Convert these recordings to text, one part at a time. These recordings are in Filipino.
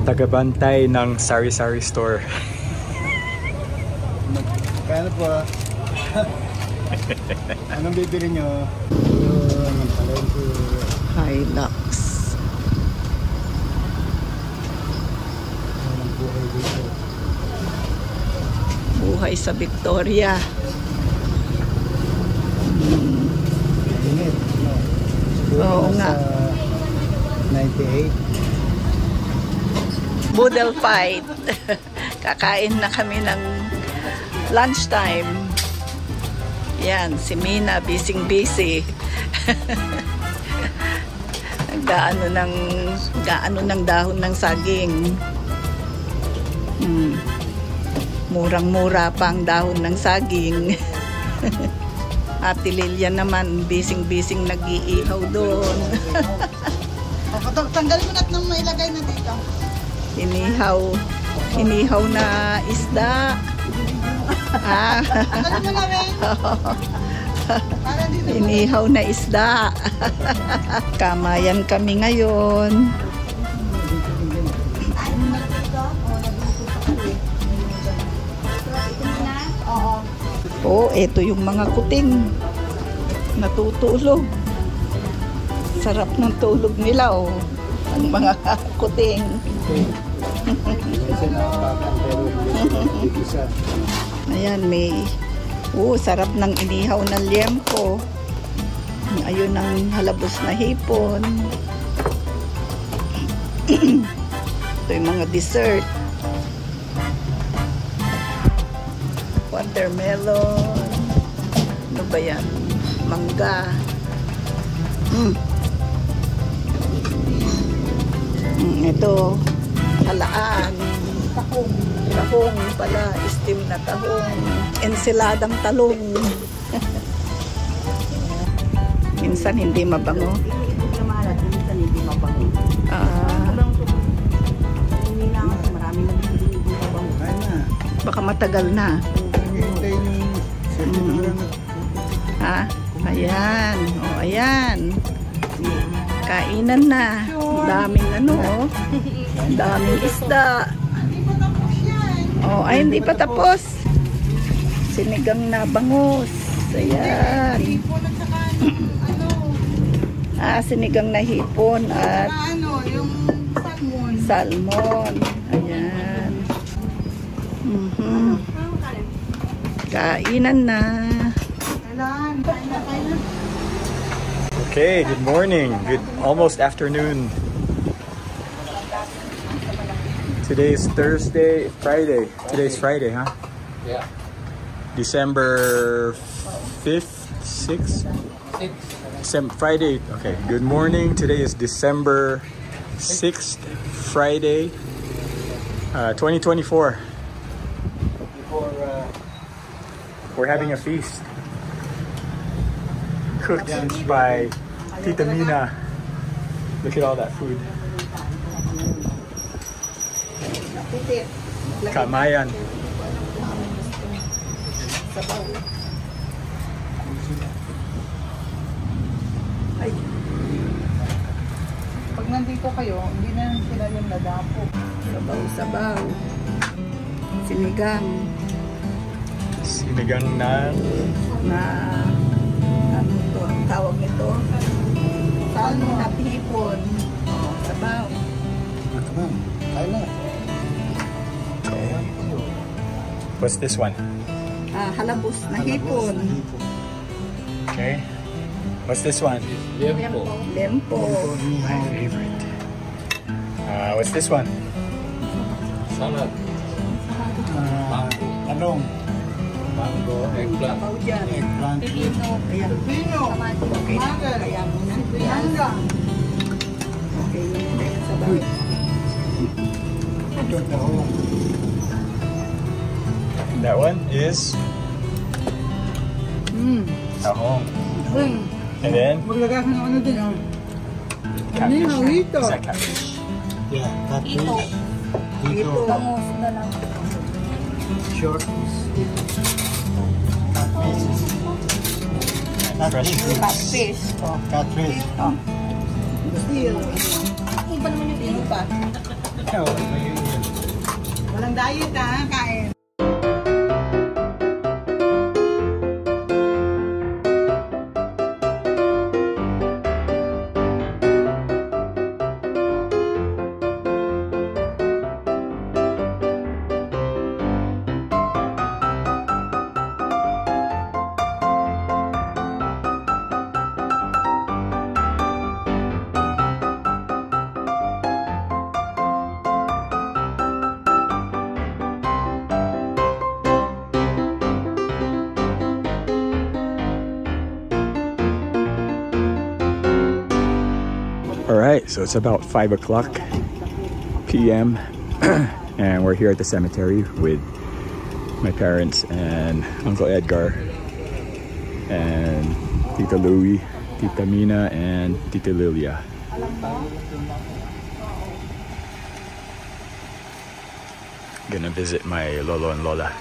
Tagabantay ng sari-sari store. Kaya po. Anong bibili nyo? Hilux. Buhay sa Victoria. Oo nga. 98. Boodle fight. Kakain na kami ng lunchtime. Yan, si Mina, busy. Gaano ng dahon ng saging. Murang-mura pa ang dahon ng saging. Ate Lilian naman, busy nag-iihaw doon. Tanggalin mo na't nang mailagay na dito. Inihaw na isda. Tanggalin mo na, Wen. Inihaw na isda. Kamayan kami ngayon. Oh, eto yung mga kuting. Natutulog. Sarap ng tulog nila, oh. Ang mga kuting. Ayan, may sarap ng inihaw ng liempo. Ayun ang halabos na hipon. Ito yung mga dessert. Watermelon. Ano ba yan? Mangga. Ito, halaan. Tahong pala, steam na tahong. Ensiladang talong. Minsan hindi mabango. Minsan hindi mabango. Baka matagal na. Ayan. Oh, ayan. Kainan na. Daming daming isda. Oh, ay hindi pa tapos. Sinigang na bangus. Ayan. Sinigang na hipon at yung salmon. Ayan. Kainan na. Okay, good morning. Almost afternoon. Today's Friday. Today's Friday, huh? Yeah. December 5th, 6th? Friday. Okay, good morning. Today is December 6th, Friday, 2024. We're having a feast. Cooked by Tita Mina. Look at all that food. Kamayan. Pag nandito kayo, hindi na sila yung nadapo. Sabaw. Sinigang na ano to, ang tawag nito? Salmon at hipon. Sabaw. Kaya na. What's this one? Halabos na hipon. Okay. What's this one? Lempo. My favorite. What's this one? Salad. Mango, eggplant. Sabaw dyan. Pipino. Okay. Kaya muna. Okay, yun na yung sabaw. That one is tahong. And then Maglagay ka ng ano din, catfish. Is that catfish? Yeah, catfish. Ito. Bangus na lang. Short. Catfish. Fresh fruits. Catfish. Catfish. Still. Kung pa naman yung ino pa. Walang diet ha, kain. Alright, so it's about 5 o'clock p.m. and we're here at the cemetery with my parents and Uncle Edgar and Tita Louie, Tita Mina, and Tita Lilia. Gonna visit my Lolo and Lola.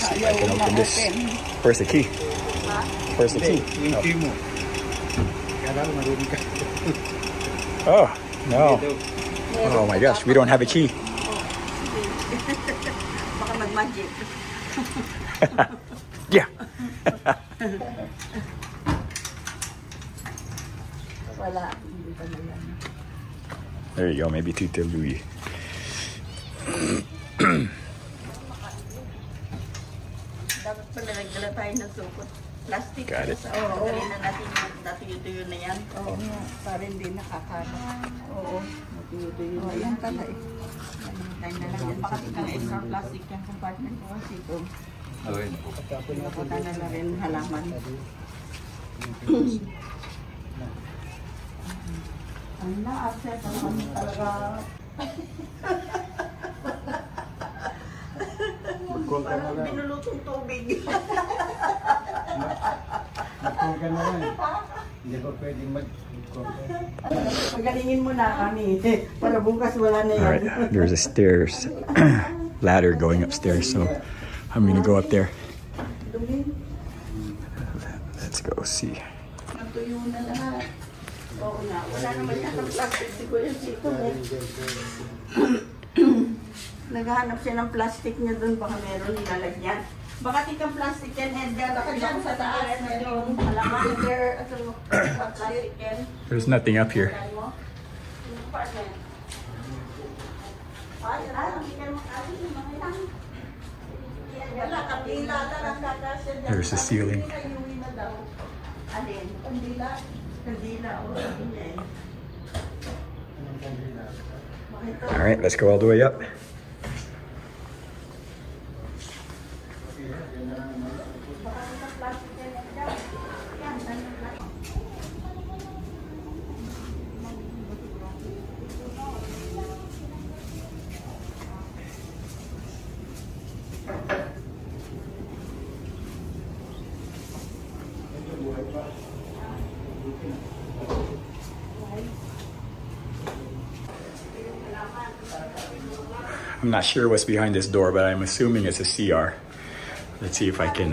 See if I can open this. Where's the key? Where's the key? Oh, no. Oh my gosh, we don't have a key. Baka mag-magic. Yeah. Wala. Hindi pa na yan. There you go, maybe Tita Louie. Dapat pala nagdala tayo ng sukot. Plastic. Got it. Oo. Dali na natin yung natuyo-tuyo na yan. Oo nga. Para hindi nakakano. Oo. Natuyo-tuyo na yan. Tala eh. Tayo na lang yan. Baka itang extra plastic yung compartment ko. Kasi ito. Napunta na rin halaman. Ang na-upset naman talaga. Parang binulutong tubig. Mag-call ka na lang. Hindi ko pwedeng mag-call ka. Pagalingin mo na kami. Para bukas wala na yan. Alright, there's a stairs, ladder going upstairs, so I'm gonna go up there. Let's go see. Natuyo na lahat. Oo nga. Wala naman yan ng plastic. Siguro yung sito eh. Naghahanap siya ng plastic niya doon. Baka meron nilalagyan. Baka tikang plastic yan, Edgar. Baka dyan sa taas na yung halaman. Plastic yan. There's nothing up here. There's the ceiling. All right, let's go all the way up. I'm not sure what's behind this door, but I'm assuming it's a CR. Let's see if I can,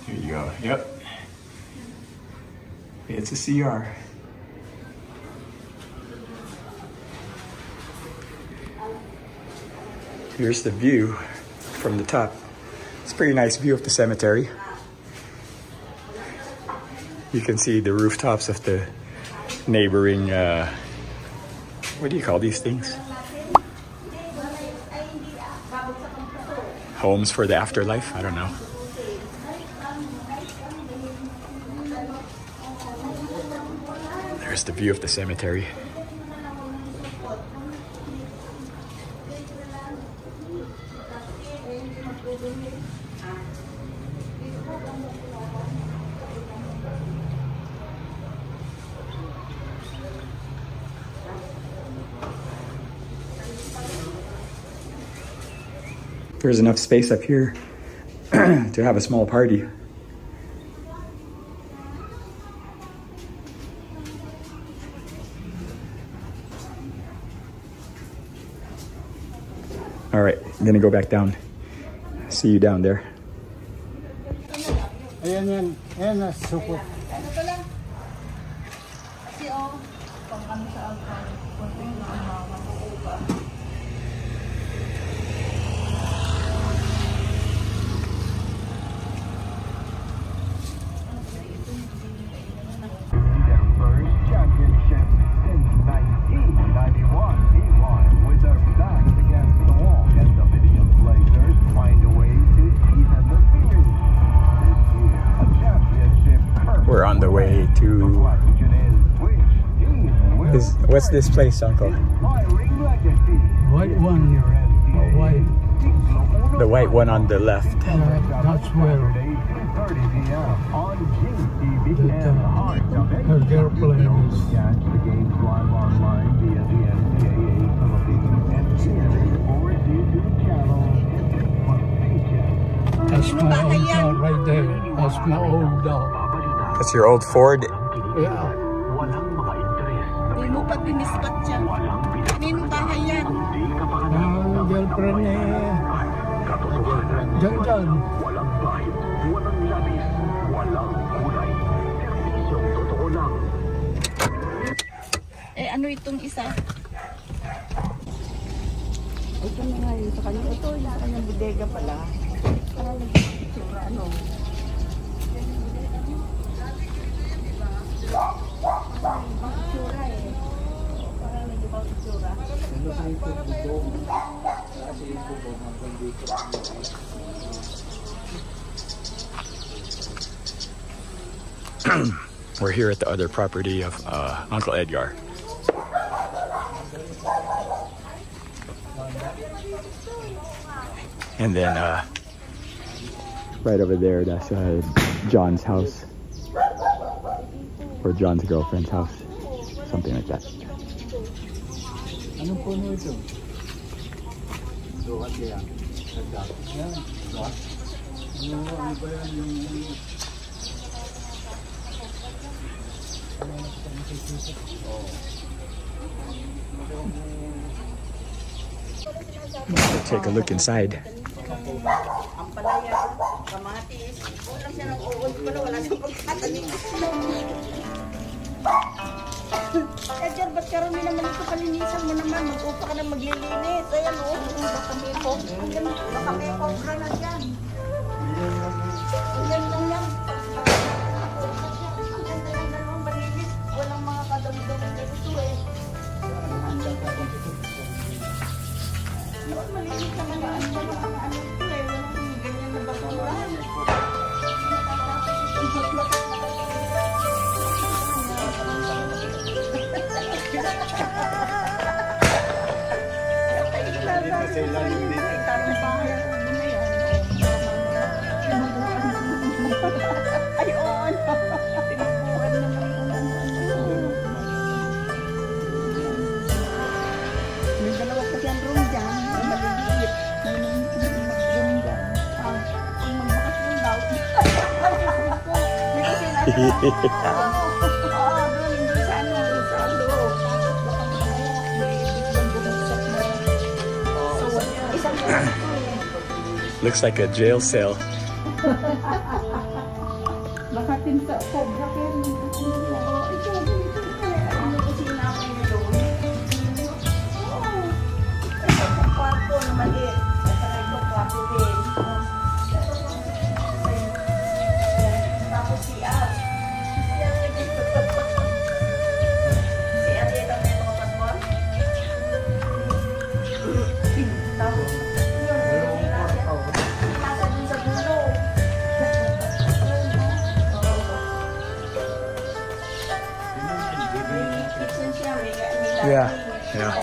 here you go, yep. It's a CR. Here's the view from the top. It's a pretty nice view of the cemetery. You can see the rooftops of the neighboring, what do you call these things? Homes for the afterlife? I don't know. There's the view of the cemetery. there's enough space up here to have a small party. All right, I'm gonna go back down. See you down there. Ayan yan. Ayan na, supot. Ano to lang? Kasi pang ano sa alcohol, konting umawan o upa. Their first championship since 1991. Meanwhile, with their backs against the wall, and the Midian Blazers find a way to even the series. This year, a championship curse. We're on the way The to. question is, which team will What's this place, Uncle? inspiring legacy? White one. White. The white one on the left. That's where Saturday, 2:30 p.m. on GTV The, and Heart of her girlfriend is. Catch the games live online via the NCAA Philippines and CNN Sports YouTube channel. That's my old dog right there. That's my old dog. That's your old Ford. Yeah. Hindi mo pa binispat siya. Nino bahay yan? Girlfriend niya. Diyan. Walang bahid, walang labis, walang kulay. Serbisyong totoo lang. Ano itong isa? Ito na nga yun sa kanya. Ito yung sa kanyang bodega pala. Para nagpapitsura, ano? Pitsura eh. Para nagpapitsura. We're here at the other property of Uncle Edgar. And then right over there, that's John's house. Or John's girlfriend's house. Something like that. Anong puno ito? Duhat yan. Yan. Ano ba yan yung... Take a look inside. Ang palaya, kamatis. Ulam siya ng uod ko na wala siyang pagkatanim. Edgar, ba't karami naman ito kalinisan mo naman? Mag-upa ka na maglilinis. Ayan o, baka may coke. Baka may coke ka na dyan. Ayan lang yan. Ang ganda yung dalawang malinis. Walang mga kadami-dami dito eh. Mas malinis ka mga ano ito eh. Walang ganyan na basura. Ay, oo, ano? Tinubukan naman kung ano-ano. May dalawa kasi ang room dyan. May maliliit. May mag-room dyan. Kung magbakasyon daw. May kasi nasa oo, doon sa ano, sa loob. Baka mamaya, may biglang bumagsak na. So, isang Looks like a jail cell. baka tinsa cobra kaya ito ano kasi inakay na doon. Oo. Ito kwarto na maliit. At saka ito kwarto din. Tapos siya. Siya din ang may mga passport. Tapos nasa dun sa dulo. Yeah, yeah.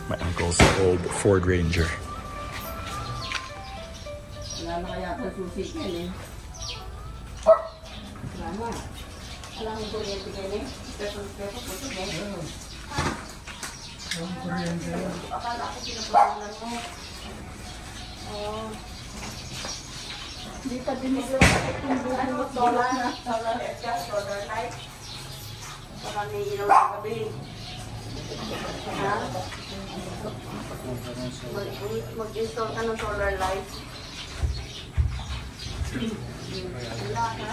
My uncle's old Ford Ranger. Wala na kaya ito susi yan eh. Wala na. Alam mo kuryente ganyan? Pesos-pesos po siya. Ang kuryente yun. Akala ko pinapagulan mo. Oo. Hindi pa dinigyan Ano, solar at gas, solar light. Para may ilaw sa gabi. Ha? Mag-install ka ng solar light. Wala ha?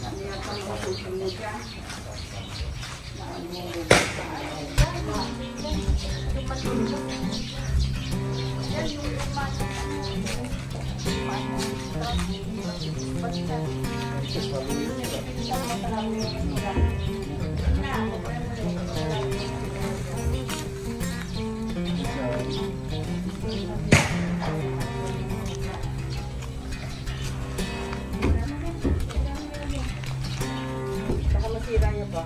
Ano yan sa mga social media? Baka masira niya pa.